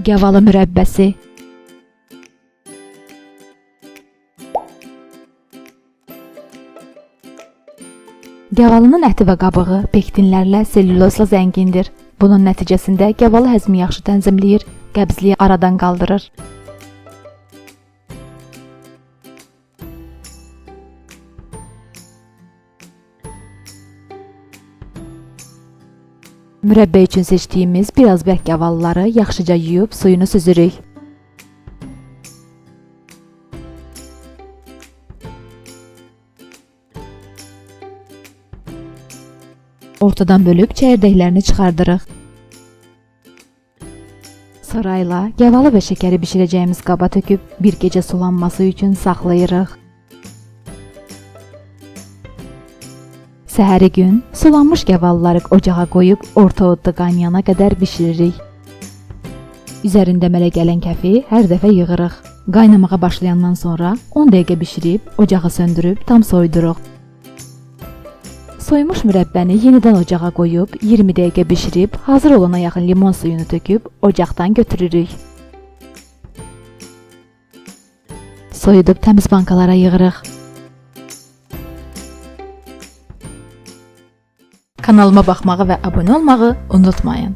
Gavalı mürəbbəsi. Gavalının əti və qabığı pektinlərlə, selülozla zəngindir. Bunun nəticəsində gavalı həzmi yaxşı tənzimləyir, qəbzliyi aradan qaldırır. Mürəbbə üçün seçdiyimiz biraz bərk gavalıları yaxşıca yuyub suyunu süzürük. Ortadan bölüb çəyirdəklərini çıxardırıq. Sırayla gavalı və şəkəri bişirəcəyimiz qaba töküb bir gecə sulanması üçün saxlayırıq. Səhəri gün sulanmış gavalıları ocağa qoyub orta odda qaynayana qədər bişiririk. Üzərində əmələ gələn kəfi hər dəfə yığırıq. Qaynamağa başlayandan sonra 10 dəqiqə bişirib ocağı söndürüb tam soyduruq. Soymuş mürəbbəni yenidən ocağa qoyub 20 dəqiqə bişirib hazır olana yaxın limon suyunu töküb ocaqdan götürürük. Soyudub təmiz bankalara yığırıq. Kanalıma baxmağı və abunə olmağı unutmayın.